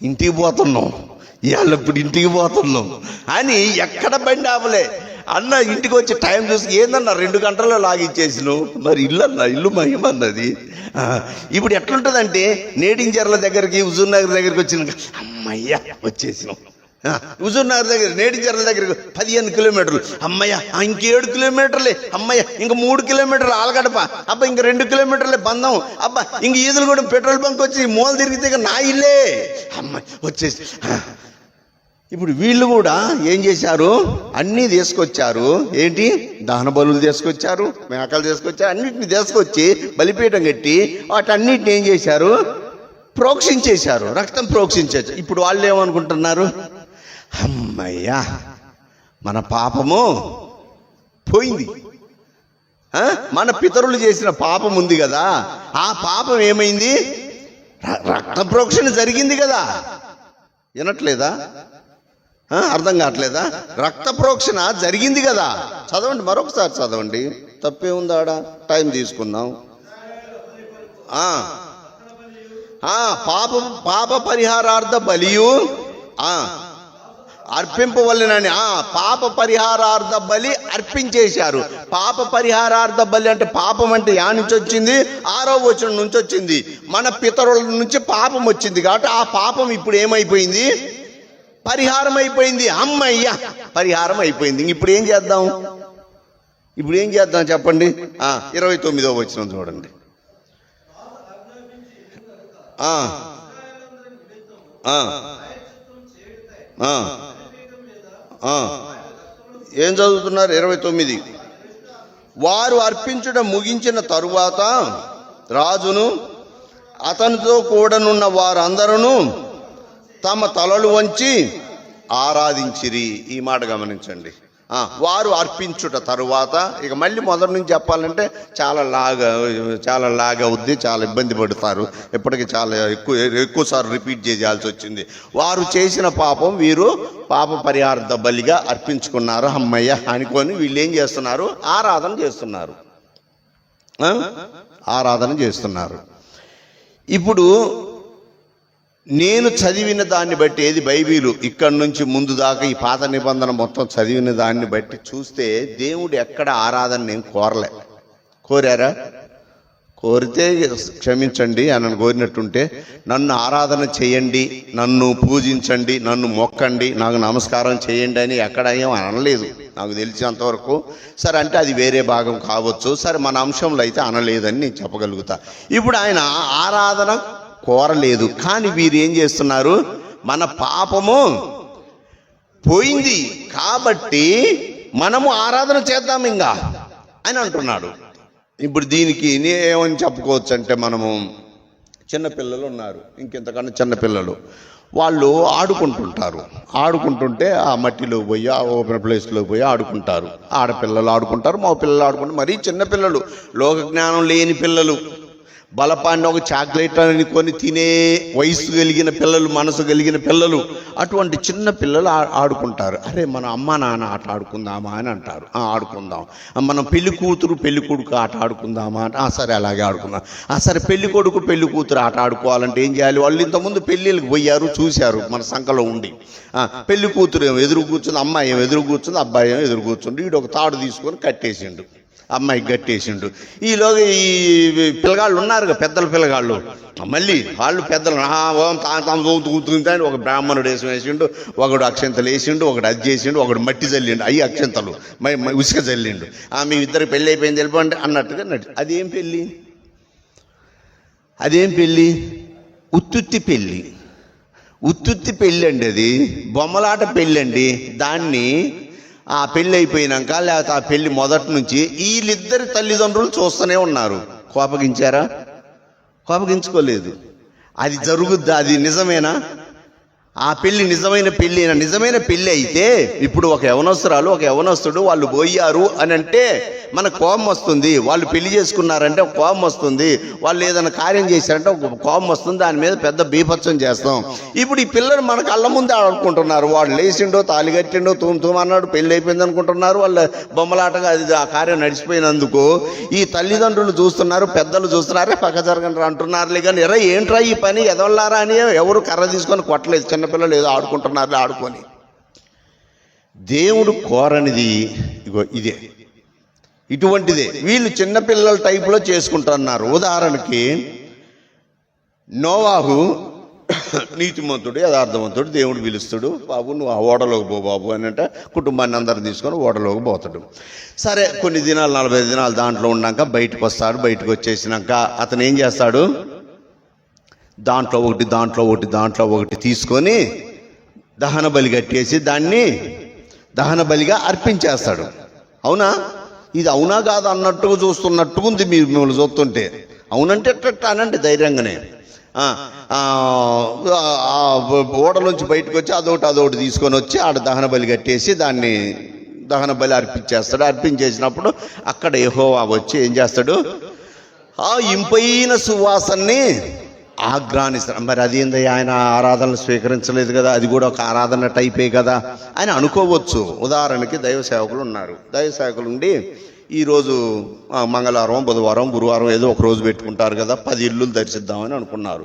A: ఇంటికి పోతున్నాం, ఇవాళ ఇప్పుడు ఇంటికి పోతున్నాం అని ఎక్కడ బండి ఆపలే. అన్న ఇంటికి వచ్చి టైం చూసి ఏందన్నా 2 గంటల్లో లాగిచ్చేసినావు. మరి ఇల్లు మహిమన్నది. ఇప్పుడు ఎట్లుంటుందంటే నేటించర్ల దగ్గరికి హుజూర్ నగర్ దగ్గరికి వచ్చిన అమ్మయ్య వచ్చేసినాం. హుజూర్ నగర్ దగ్గర నేటించర్ల దగ్గరికి 15 కిలోమీటర్లు అమ్మయ్య, ఇంక 7 కిలోమీటర్లే అమ్మయ్య, ఇంక 3 కిలోమీటర్లు ఆలగడప అబ్బా, ఇంక 2 కిలోమీటర్లే బంధం అబ్బా, ఇంక ఈదులు కూడా పెట్రోల్ బంక్ వచ్చి మూల తిరిగితే ఇక నా ఇల్లే అమ్మాయి వచ్చేసి. ఇప్పుడు వీళ్ళు కూడా ఏం చేశారు, అన్నీ తీసుకొచ్చారు. ఏంటి, దహన బలులు తీసుకొచ్చారు, మేకలు తీసుకొచ్చారు, అన్నిటిని తీసుకొచ్చి బలిపీఠం కట్టి వాటన్నిటిని ఏం చేశారు, ప్రోక్షించేశారు, రక్తం ప్రోక్షించేశారు. ఇప్పుడు వాళ్ళు ఏమనుకుంటున్నారు, అమ్మయ్యా మన పాపము పోయింది, మన పితరులు చేసిన పాపం ఉంది కదా, ఆ పాపం ఏమైంది, రక్త ప్రోక్షణ జరిగింది కదా. వినట్లేదా, అర్థం కావట్లేదా? రక్త ప్రోక్షణ జరిగింది కదా. చదవండి, మరొకసారి చదవండి, తప్పే ఉందా ఆడ, టైం తీసుకుందాం. పాప పరిహారార్థ బలియు అర్పింపవలెనని పాప పరిహారార్థ బలి అర్పించేశారు. పాప పరిహారార్థ బలి అంటే పాపం అంటే యా నుంచి వచ్చింది, 6వ వచనం నుంచి వచ్చింది. మన పితరుల నుంచి పాపం వచ్చింది కాబట్టి ఆ పాపం ఇప్పుడు ఏమైపోయింది, పరిహారం అయిపోయింది. అమ్మయ్య పరిహారం అయిపోయింది. ఇప్పుడు ఏం చేద్దాం, చెప్పండి. 29వ వచనం చూడండి. ఏం చదువుతున్నారు, 29. వారు అర్పించడం ముగించిన తరువాత రాజును అతనితో కూడనున్న వారందరూ తమ తలలు వంచి ఆరాధించిరి. ఈ మాట గమనించండి. వారు అర్పించుట తరువాత, ఇక మళ్ళీ మొదటి నుంచి చెప్పాలంటే చాలా లాగా అవుద్ది, చాలా ఇబ్బంది పడతారు. ఎప్పటికీ చాలా ఎక్కువసార్లు రిపీట్ చేయాల్సి వచ్చింది. వారు చేసిన పాపం వీరు పాప పరిహారార్థ బలిగా అర్పించుకున్నారు. అమ్మయ్య అనుకొని వీళ్ళు ఏం చేస్తున్నారు, ఆరాధన చేస్తున్నారు. ఇప్పుడు నేను చదివిన దాన్ని బట్టి, ఏది బైబిలు ఇక్కడి నుంచి ముందు దాకా ఈ పాత నిబంధన మొత్తం చదివిన దాన్ని బట్టి చూస్తే దేవుడు ఎక్కడ ఆరాధన నేను కోరారా? కోరితే క్షమించండి అని కోరినట్టుంటే, నన్ను ఆరాధన చేయండి, నన్ను పూజించండి, నన్ను మొక్కండి, నాకు నమస్కారం చేయండి అని ఎక్కడ ఏం అనలేదు నాకు తెలిసినంతవరకు. సరే అంటే అది వేరే భాగం కావచ్చు, సరే మన అంశంలో అయితే అనలేదని నేను చెప్పగలుగుతా. ఇప్పుడు ఆయన ఆరాధన కోరలేదు, కానీ వీరు ఏం చేస్తున్నారు, మన పాపము పోయింది కాబట్టి మనము ఆరాధన చేద్దాం ఇంకా అని అంటున్నాడు. ఇప్పుడు దీనికి ఏమని చెప్పుకోవచ్చు అంటే, మనము చిన్నపిల్లలు ఉన్నారు, ఇంకెంతకన్నా చిన్నపిల్లలు, వాళ్ళు ఆడుకుంటుంటే ఆ మట్టిలో పోయి, ఆ ఓపెన్ ప్లేస్లో పోయి ఆడుకుంటారు. ఆడపిల్లలు ఆడుకుంటారు, మా పిల్లలు ఆడుకుంటారు. మరీ చిన్నపిల్లలు, లోక జ్ఞానం లేని పిల్లలు, బలపాన్ని ఒక చాక్లెట్ అనుకొని తినే వయసు కలిగిన పిల్లలు, మనసు కలిగిన పిల్లలు, అటువంటి చిన్న పిల్లలు ఆడుకుంటారు. అరే మన అమ్మ నాన్న ఆట ఆడుకుందామా అని అంటారు. ఆడుకుందాం. మనం పెళ్లి కూతురు పెళ్లి కొడుకు ఆట ఆడుకుందామా అంటే సరే అలాగే ఆడుకుందాం. సరే పెళ్లి కొడుకు పెళ్లి కూతురు ఆట ఆడుకోవాలంటే ఏం చేయాలి, వాళ్ళు ఇంతకుముందు పెళ్ళిళ్ళకి పోయారు, చూశారు మన సంఖలో ఉండి. పెళ్లి కూతురు ఏమో ఎదురు కూర్చుంది, అమ్మాయి ఏమో ఎదురు కూర్చుంది, అబ్బాయి ఏమో ఎదురు కూర్చుండి, వీడు ఒక తాడు తీసుకొని కట్టేసిండు, అమ్మాయికి కట్టేసిండు. ఈలోగా ఈ పిల్లగాళ్ళు ఉన్నారు, పెద్దల పిల్లగాళ్ళు, మళ్ళీ వాళ్ళు పెద్దలు అని ఒక బ్రాహ్మణుడు వేసిండు, ఒకడు అక్షంతలు వేసిండు, ఒకడు అది చేసిండు, ఒకడు మట్టి చల్లిండు, అవి అక్షంతలు ఉసుక చల్లిండు. మీ ఇద్దరు పెళ్ళి అయిపోయింది వెళ్ళిపోండి అన్నట్టుగా అదేం పెళ్ళి, ఉత్తుత్తి పెళ్ళి అండి, అది బొమ్మలాట పెళ్ళి అండి. దాన్ని ఆ పెళ్ళి అయిపోయినాక, లేకపోతే ఆ పెళ్ళి మొదటి నుంచి వీళ్ళిద్దరి తల్లిదండ్రులు చూస్తూనే ఉన్నారు. కోపగించుకోలేదు. అది జరుగుద్దా, అది నిజమేనా, ఆ పెళ్ళి నిజమైన పెళ్ళి అయితే ఇప్పుడు ఒక యవనస్తుడు వాళ్ళు పోయారు అని అంటే మనకు కోపం వస్తుంది. వాళ్ళు పెళ్లి చేసుకున్నారంటే ఒక కోపం వస్తుంది. వాళ్ళు ఏదైనా కార్యం చేశారంటే ఒక కోపం వస్తుంది. దాని మీద పెద్ద బీభత్సం చేస్తాం. ఇప్పుడు ఈ పిల్లలు మన కళ్ళ ముందే ఆడుకుంటున్నారు. వాడు లేచిండో తాళి కట్టిండో తూము అన్నాడు, పెళ్ళి అయిపోయింది అనుకుంటున్నారు. వాళ్ళ బొమ్మలాటగా అది ఆ కార్యం నడిచిపోయినందుకు ఈ తల్లిదండ్రులు చూస్తున్నారు, పెద్దలు చూస్తున్నారే పక్క జరగండి అంటున్నారులే. కానీ ఎరా ఏంట్రా ఈ పని ఎదవల్లారా అని ఎవరు కర్ర తీసుకొని కొట్టలేదు. చిన్నపిల్లలు ఏదో ఆడుకుంటున్నారు, ఆడుకొని దేవుడు కోరనిది ఇగో ఇదే, ఇటువంటిదే. వీళ్ళు చిన్నపిల్లల టైపులో చేసుకుంటున్నారు. ఉదాహరణకి నోవాహు నీతిమంతుడు, యథార్థవంతుడు. దేవుడు పిలుస్తాడు, బాబు నువ్వు ఆ ఓడలోకి పో బాబు అని అంటే కుటుంబాన్ని అందరిని తీసుకొని ఓడలోకి పోతాడు. సరే కొన్ని దినాలు 40 దినాలు దాంట్లో ఉన్నాక బయటకు వస్తాడు. బయటకు వచ్చేసినాక అతను ఏం చేస్తాడు, దాంట్లో ఒకటి తీసుకొని దహన బలి కట్టేసి దాన్ని దహన బలిగా అర్పించేస్తాడు. అవునా? ఇది అవునా కాదు అన్నట్టుగా చూస్తున్నట్టుగా ఉంది మీరు మిమ్మల్ని చూస్తుంటే. అవునంటే ఎట్ట అనండి ధైర్యంగానే. ఓడలోంచి బయటకు వచ్చి అదొకటి తీసుకొని వచ్చి ఆడ దహన బలి కట్టేసి దాన్ని దహన బలి అర్పించేస్తాడు. అర్పించేసినప్పుడు అక్కడ యెహోవా వచ్చి ఏం చేస్తాడు, ఆ ఇంపైన సువాసనని ఆగ్రానిస్తాడు. మరి అదేంది, ఆయన ఆరాధనలు స్వీకరించలేదు కదా, అది కూడా ఒక ఆరాధన టైపే కదా అని అనుకోవచ్చు. ఉదాహరణకి దైవ సేవకులు ఉన్నారు. దైవ సేవకులు ఉండి ఈరోజు మంగళవారం, బుధవారం, గురువారం ఏదో ఒక రోజు పెట్టుకుంటారు కదా, 10 ఇల్లులు దర్శిద్దామని అనుకున్నారు.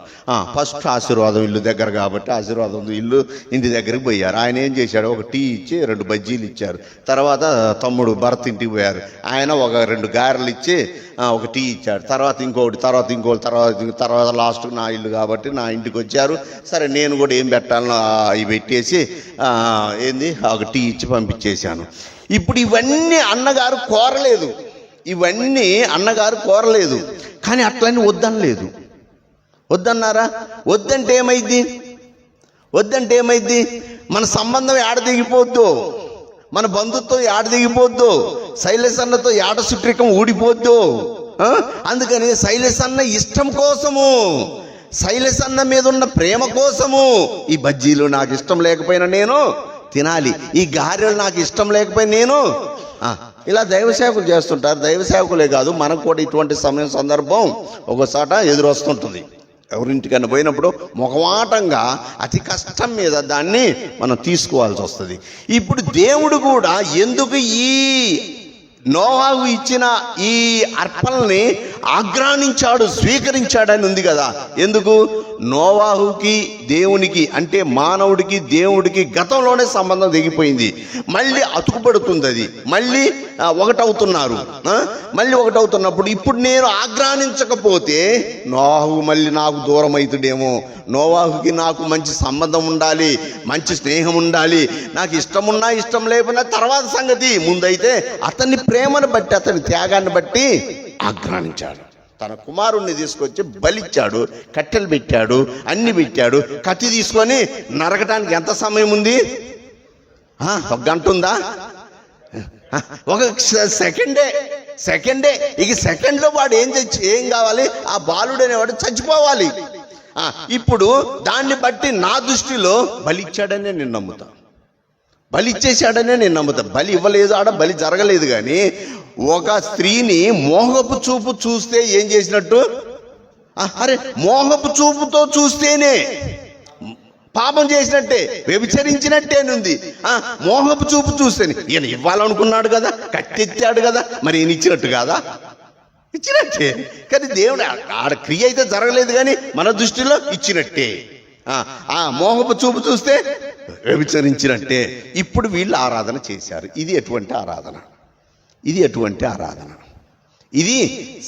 A: ఫస్ట్ ఆశీర్వాదం ఇల్లు దగ్గర కాబట్టి ఆశీర్వాదం ఇల్లు ఇంటి దగ్గరికి పోయారు. ఆయన ఏం చేశాడు, ఒక టీ ఇచ్చి 2 బజ్జీలు ఇచ్చారు. తర్వాత తమ్ముడు భరత్ ఇంటికి పోయారు, ఆయన ఒక 2 గారెలు ఇచ్చి ఒక టీ ఇచ్చాడు. తర్వాత ఇంకోటి, తర్వాత లాస్ట్ నా ఇల్లు కాబట్టి నా ఇంటికి వచ్చారు. సరే నేను కూడా ఏం పెట్టాలో అవి పెట్టేసి ఒక టీ ఇచ్చి పంపించేశాను. ఇప్పుడు ఇవన్నీ అన్నగారు కోరలేదు, కానీ అట్లని వద్దనలేదు. వద్దన్నారా? వద్దంటే ఏమైద్ది? మన సంబంధం ఏడ దిగిపోద్దు, మన బంధుత్వం ఏడ దిగిపోద్దు, శైలేశ్ అన్నతో ఏడ సుట్రికం ఊడిపోద్దు. అందుకని శైలేశ్ అన్న ఇష్టం కోసము, శైలేశ్ అన్న మీద ఉన్న ప్రేమ కోసము ఈ బజ్జీలు నాకు ఇష్టం లేకపోయినా నేను తినాలి, ఈ గారెలు నాకు ఇష్టం లేకపోయినా నేను ఇలా దైవ సేవకులు చేస్తుంటారు. దైవ సేవకులే కాదు, మనకు కూడా ఇటువంటి సందర్భం ఒకసాట ఎదురొస్తుంటుంది. ఎవరింటికన్నా పోయినప్పుడు మొహమాటంగా అతి కష్టం మీద దాన్ని మనం తీసుకోవాల్సి వస్తుంది. ఇప్పుడు దేవుడు కూడా ఎందుకు ఈ నోవాహు ఇచ్చిన ఈ అర్పణల్ని ఆగ్రానించాడు, స్వీకరించాడని ఉంది కదా. ఎందుకు? నోవాహుకి దేవునికి అంటే మానవుడికి దేవుడికి గతంలోనే సంబంధం దిగిపోయింది. మళ్ళీ అతుకుపడుతుంది, అది మళ్ళీ ఒకటవుతున్నప్పుడు ఇప్పుడు నేను ఆగ్రానించకపోతే నోవాహు మళ్ళీ నాకు దూరం అవుతుడేమో, నోవాహుకి నాకు మంచి సంబంధం ఉండాలి, మంచి స్నేహం ఉండాలి, నాకు ఇష్టమున్నా ఇష్టం లేకపోయినా తర్వాత సంగతి. ముందైతే అతన్ని ప్రేమను బట్టి, అతని త్యాగాన్ని బట్టి ఆగ్రానించాడు. తన కుమారుణ్ణి తీసుకొచ్చి బలిచ్చాడు, కట్టెలు పెట్టాడు, అన్ని పెట్టాడు. కత్తి తీసుకొని నరకటానికి ఎంత సమయం ఉంది? 1 గంట ఉందా? ఒక సెకండే. ఇక సెకండ్లో వాడు ఏం కావాలి? ఆ బాలుడు అనేవాడు చచ్చిపోవాలి. ఇప్పుడు దాన్ని బట్టి నా దృష్టిలో బలిచ్చాడనే నేను నమ్ముతా, బలిచ్చేసాడనే నేను నమ్ముతా. బలి ఇవ్వలేదు, ఆడ బలి జరగలేదు. కానీ ఒక స్త్రీని మోహపు చూపు చూస్తే ఏం చేసినట్టు? అరే మోహపు చూపుతో చూస్తేనే పాపం చేసినట్టే, వ్యభిచరించినట్టేనుంది. మోహపు చూపు చూస్తేనే. ఈయన ఇవ్వాలనుకున్నాడు కదా, కట్టెత్తాడు కదా, మరి ఈయన ఇచ్చినట్టు కాదా? ఇచ్చినట్టే. కానీ దేవుడు ఆడ క్రియ అయితే జరగలేదు, కానీ మన దృష్టిలో ఇచ్చినట్టే. మోహపు చూపు చూస్తే వ్యభిచరించినట్టే. ఇప్పుడు వీళ్ళు ఆరాధన చేశారు. ఇది ఎటువంటి ఆరాధన? ఇది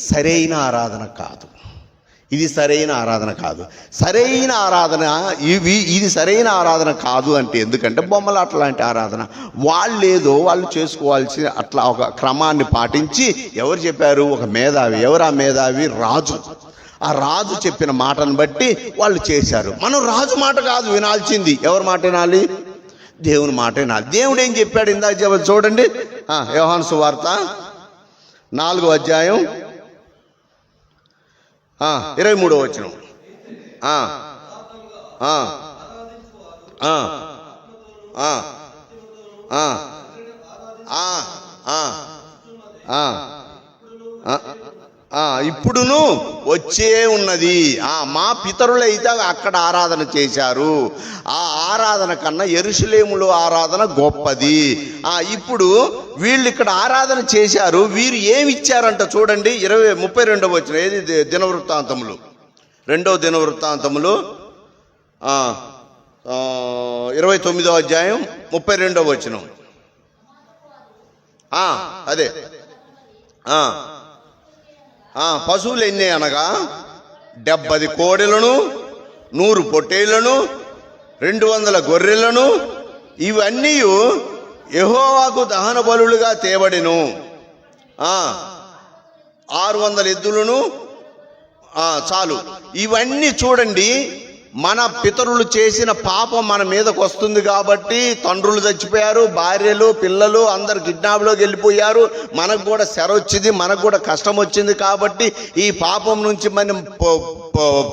A: సరైన ఆరాధన కాదు. ఇది సరైన ఆరాధన ఇది సరైన ఆరాధన కాదు. అంటే ఎందుకంటే బొమ్మలాట లాంటి ఆరాధన. వాళ్ళు చేసుకోవాల్సిన అట్లా ఒక క్రమాన్ని పాటించి ఎవరు చెప్పారు? ఒక మేధావి. ఎవరు ఆ మేధావి? రాజు. ఆ రాజు చెప్పిన మాటను బట్టి వాళ్ళు చేశారు. మనం రాజు మాట కాదు వినాల్సింది. ఎవరి మాట వినాలి? దేవుని మాట వినాలి. దేవుడు ఏం చెప్పాడు? ఇందాక చూడండి, యోహాను సువార్త 4వ అధ్యాయం 23వ వచనం. ఇప్పుడును వచ్చే ఉన్నది. మా పితరులైతే అక్కడ ఆరాధన చేశారు. ఆ ఆరాధన కన్నా యెరూషలేములో ఆరాధన గొప్పది. ఇప్పుడు వీళ్ళు ఇక్కడ ఆరాధన చేశారు. వీరు ఏమి ఇచ్చారంట చూడండి, 32వ వచనం. ఏది? దినవృత్తాంతములు 2వ దినవృత్తాంతములు 29వ అధ్యాయం 32వ వచనం. అదే పశువులు ఎన్ని అనగా 70 కోడెలను, 100 పొట్టేళ్లను, 200 గొర్రెలను, ఇవన్నీ యెహోవాకు దహన బలులుగా తేబడెను. 600 ఎద్దులను, చాలు. ఇవన్నీ చూడండి, మన పితరులు చేసిన పాపం మన మీదకు వస్తుంది కాబట్టి తండ్రులు చచ్చిపోయారు, భార్యలు పిల్లలు అందరు కిడ్నాప్లోకి వెళ్ళిపోయారు, మనకు కూడా శర వచ్చింది, మనకు కూడా కష్టం వచ్చింది. కాబట్టి ఈ పాపం నుంచి మనం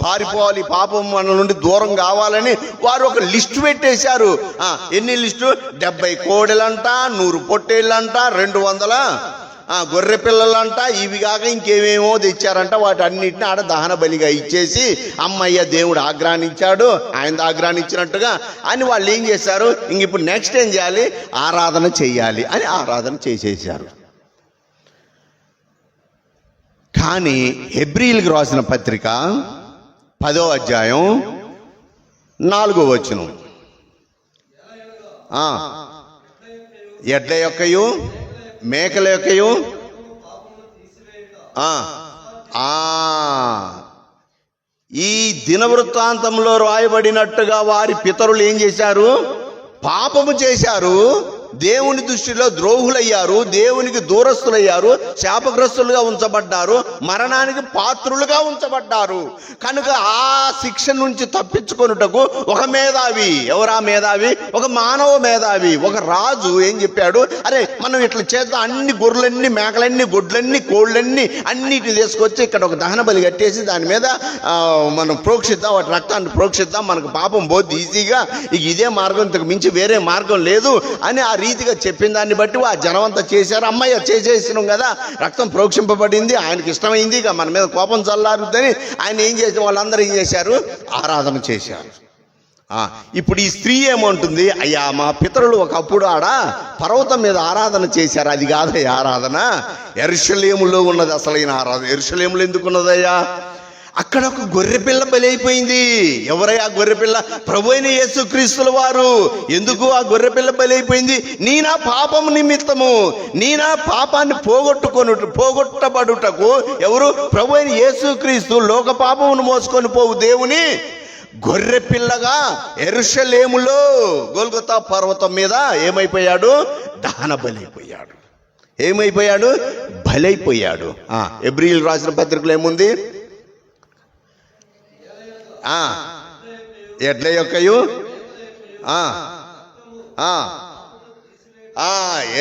A: పారిపోవాలి, పాపం మన నుండి దూరం కావాలని వారు ఒక లిస్టు పెట్టేశారు. ఎన్ని లిస్టు? 70 కోడెలంట, 100 పొట్టేళ్ళంట, 200 గొర్రె పిల్లలంట, ఇవి కాక ఇంకేమేమో తెచ్చారంట. వాటి అన్నిటిని ఆడ దహన బలిగా ఇచ్చేసి అమ్మయ్య దేవుడు ఆగ్రహించాడు, ఆయన ఆగ్రహించినట్టుగా అని వాళ్ళు ఏం చేశారు, ఇంక ఇప్పుడు నెక్స్ట్ ఏం చేయాలి, ఆరాధన చెయ్యాలి అని ఆరాధన చేసేసారు. కానీ హెబ్రీయులకు రాసిన పత్రిక 10వ అధ్యాయం 4వ వచనం, ఎడ్ల యొక్కయు మేకల యొక్కయు ఈ దినవృత్తాంతంలో రాయబడినట్టుగా వారి పితరులు ఏం చేశారు, పాపము చేశారు, దేవుని దృష్టిలో ద్రోహులయ్యారు, దేవునికి దూరస్తులయ్యారు, శాపగ్రస్తులుగా ఉంచబడ్డారు, మరణానికి పాత్రులుగా ఉంచబడ్డారు. కనుక ఆ శిక్ష నుంచి తప్పించుకొనుటకు ఒక మేధావి, ఎవరా మేధావి, ఒక మానవ మేధావి, ఒక రాజు ఏం చెప్పాడు, అరే మనం ఇట్లా చేద్దాం, అన్ని గొర్రెలన్నీ మేకలన్నీ గొడ్లన్నీ కోళ్ళన్నీ అన్నిటిని తీసుకొచ్చి ఇక్కడ ఒక దహన బలి కట్టేసి దాని మీద మనం ప్రోక్షిద్దాం, వాటి రక్తాన్ని ప్రోక్షిద్దాం, మనకు పాపం పోద్ది ఈజీగా, ఇదే మార్గం, ఇంతకు మించి వేరే మార్గం లేదు అని ఆ రీతిగా చెప్పిన దాన్ని బట్టి ఆ జనం అంతా చేశారు. అమ్మయ్య చేసేసినాం కదా, రక్తం ప్రోక్షింపబడింది, ఆయనకి ఇష్టమైంది, ఇక మన మీద కోపం చల్లారుద్దని ఆయన ఏం చేసి వాళ్ళందరూ ఏం చేశారు, ఆరాధన చేశారు. ఇప్పుడు ఈ స్త్రీ ఏమంటుంది, అయ్యా మా పితరులు ఒకప్పుడు ఆడ పర్వతం మీద ఆరాధన చేశారు, అది కాదయ్యా ఆరాధన, యెరూషలేములో ఉన్నది అసలైన ఆరాధన. యెరూషలేములో ఎందుకు ఉన్నదయ్యా, అక్కడ ఒక గొర్రెపిల్ల బలైపోయింది. ఎవరయ్యా గొర్రెపిల్ల? ప్రభు అయిన యేసుక్రీస్తుల వారు. ఎందుకు ఆ గొర్రెపిల్ల బలైపోయింది? నీ నా పాపము నిమిత్తము, నీ నా పాపాన్ని పోగొట్టబడుటకు ఎవరు? ప్రభు అయిన యేసుక్రీస్తు లోక పాపమును మోసుకొని పోవు దేవుని గొర్రెపిల్లగా యెరూషలేములో గొల్గొతా పర్వతం మీద ఏమైపోయాడు? దహన బలైపోయాడు. ఏమైపోయాడు? బలైపోయాడు. హెబ్రీయులకు రాసిన పత్రికలో ఏముంది? ఎడ్ల యొక్కయు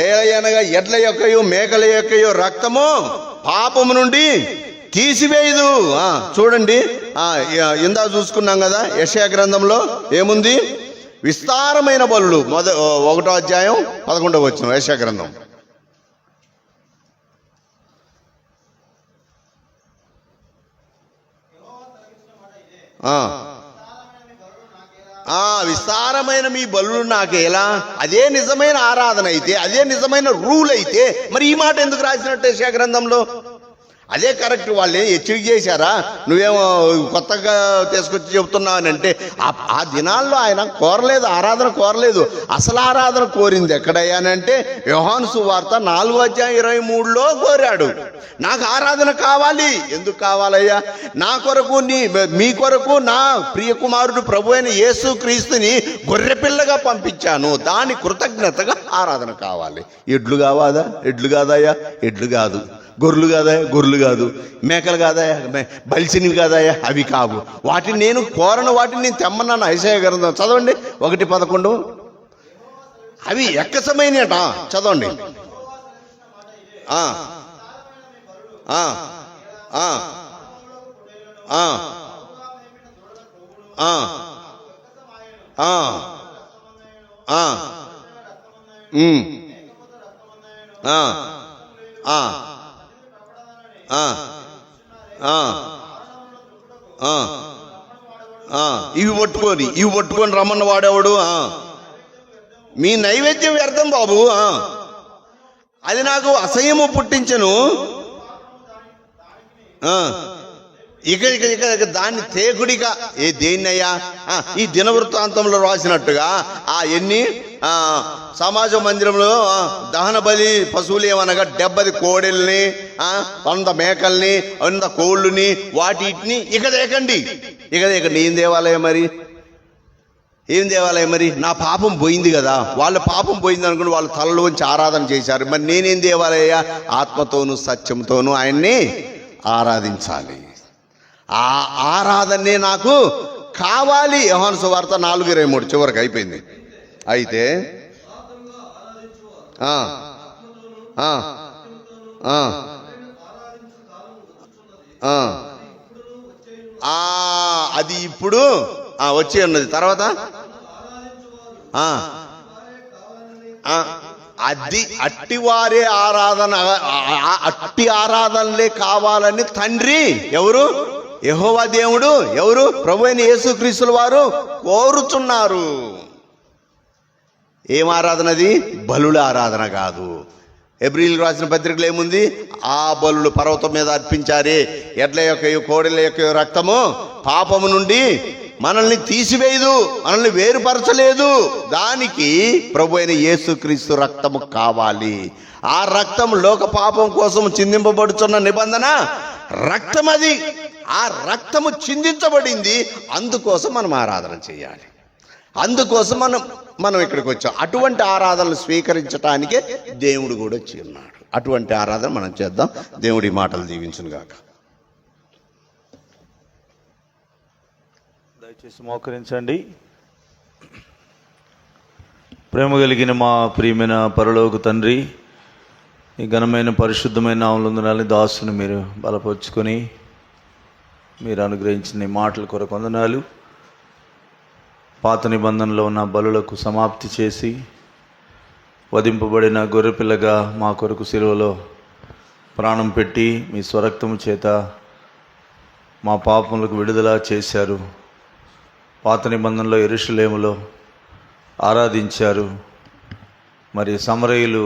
A: ఏలయనగా ఎడ్ల యొక్కయు మేకల యొక్కయు రక్తము పాపము నుండి తీసివేయదు. చూడండి, ఇందా చూసుకున్నాం కదా, యెషయా గ్రంథంలో ఏముంది? విస్తారమైన బలులు 1వ అధ్యాయం 11వ వచనం, యెషయా గ్రంథం. విస్తారమైన మీ బలులు నాకేలా? అదే నిజమైన ఆరాధన అయితే, అదే నిజమైన రూల్ అయితే మరి ఈ మాట ఎందుకు రాసినట్టు యెషయా గ్రంథంలో? అదే కరెక్ట్. వాళ్ళు హెచ్చరిక చేశారా? నువ్వేమో కొత్తగా తీసుకొచ్చి చెబుతున్నావు అని అంటే, ఆ దినాల్లో ఆయన కోరలేదు, ఆరాధన కోరలేదు. అసలు ఆరాధన కోరింది ఎక్కడయ్యానంటే యోహాను సువార్త 4వ అధ్యాయం 23లో కోరాడు. నాకు ఆరాధన కావాలి. ఎందుకు కావాలయ్యా? నా కొరకు మీ కొరకు నా ప్రియ కుమారుడు ప్రభు అయిన యేసుక్రీస్తుని గొర్రెపిల్లగా పంపించాను, దాని కృతజ్ఞతగా ఆరాధన కావాలి. ఎడ్లు కావాదా? ఎడ్లు కాదయ్యా, ఎడ్లు కాదు. గొర్రెలు కాదా? గొర్రెలు కాదు. మేకలు కాదాయా? బలిసినవి కాదాయా? అవి కావు. వాటిని నేను కోరను, వాటిని నేను తెమ్మన్నాను. యెషయా గ్రంథం చదవండి 1:11. అవి ఎక్కసమైనట, చదవండి. ఇవి పట్టుకొని రమ్మన్న వాడేవాడు. మీ నైవేద్యం వ్యర్థం బాబు, అది నాకు అసహ్యము పుట్టించను. ఇక దాన్ని తేకుడిగా దేన్నయ్యా? ఈ దినవృత్తాంతంలో రాసినట్టుగా ఎన్ని సమాజ మందిరంలో దహన బలి పశువులు ఏమనగా 70 కోడెల్ని 100 మేకల్ని 100 కోళ్ళుని వాటిని ఇక దేకండి. ఏం దేవాలయం మరి? ఏం దేవాలయం మరి? నా పాపం పోయింది కదా, వాళ్ళ పాపం పోయింది అనుకుని వాళ్ళు తలలోంచి ఆరాధన చేశారు. మరి నేనేం దేవాలయ్యా? ఆత్మతోనూ సత్యంతోనూ ఆయన్ని ఆరాధించాలి. ఆ ఆరాధనే నాకు కావాలి. యోహాను సువార్త 4:23 చివరికి అయిపోయింది. అయితే అది ఇప్పుడు వచ్చి ఉన్నది. తర్వాత అది అట్టివారే ఆరాధన, అట్టి ఆరాధనలే కావాలని తండ్రి ఎవరు? యెహోవా దేవుడు ఎవరు? ప్రభు అయిన యేసుక్రీస్తుల వారు కోరుచున్నారు. ఏం ఆరాధన అది? బలుల ఆరాధన కాదు. హెబ్రీయులకు రాసిన పత్రికలో ఏముంది? ఆ బలులు పర్వతం మీద అర్పించారే, ఎడ్ల యొక్క కోడెల యొక్క రక్తము పాపము నుండి మనల్ని తీసివేయదు, మనల్ని వేరుపరచలేదు. దానికి ప్రభు అయిన యేసుక్రీస్తు రక్తము కావాలి. ఆ రక్తం లోక పాపం కోసం చిందింపబడుతున్న నిబంధన రక్తం. అది ఆ రక్తము చిందించబడింది. అందుకోసం మనం ఆరాధన చేయాలి. అందుకోసం మనం ఇక్కడికి వచ్చాం. అటువంటి ఆరాధనలు స్వీకరించడానికే దేవుడు కూడా వచ్చి ఉన్నాడు. అటువంటి ఆరాధన మనం చేద్దాం. దేవుడి మాటలు దీవించును గాక.
B: దయచేసి మోకరించండి. ప్రేమ కలిగిన మా ప్రియమైన పరలోక తండ్రి, ఈ ఘనమైన పరిశుద్ధమైన నామమునందు దాసుని మీరు బలపరుచుకొని మీరు అనుగ్రహించిన మాటల కొరకు వందనాలు. పాత నిబంధనలో ఉన్న బలులకు సమాప్తి చేసి వధింపబడిన గొర్రెపిల్లగా మా కొరకు శిలువలో ప్రాణం పెట్టి మీ స్వరక్తము చేత మా పాపములకు విడుదల చేశారు. పాత నిబంధనలో యెరూషలేములో ఆరాధించారు. మరి సమరయులు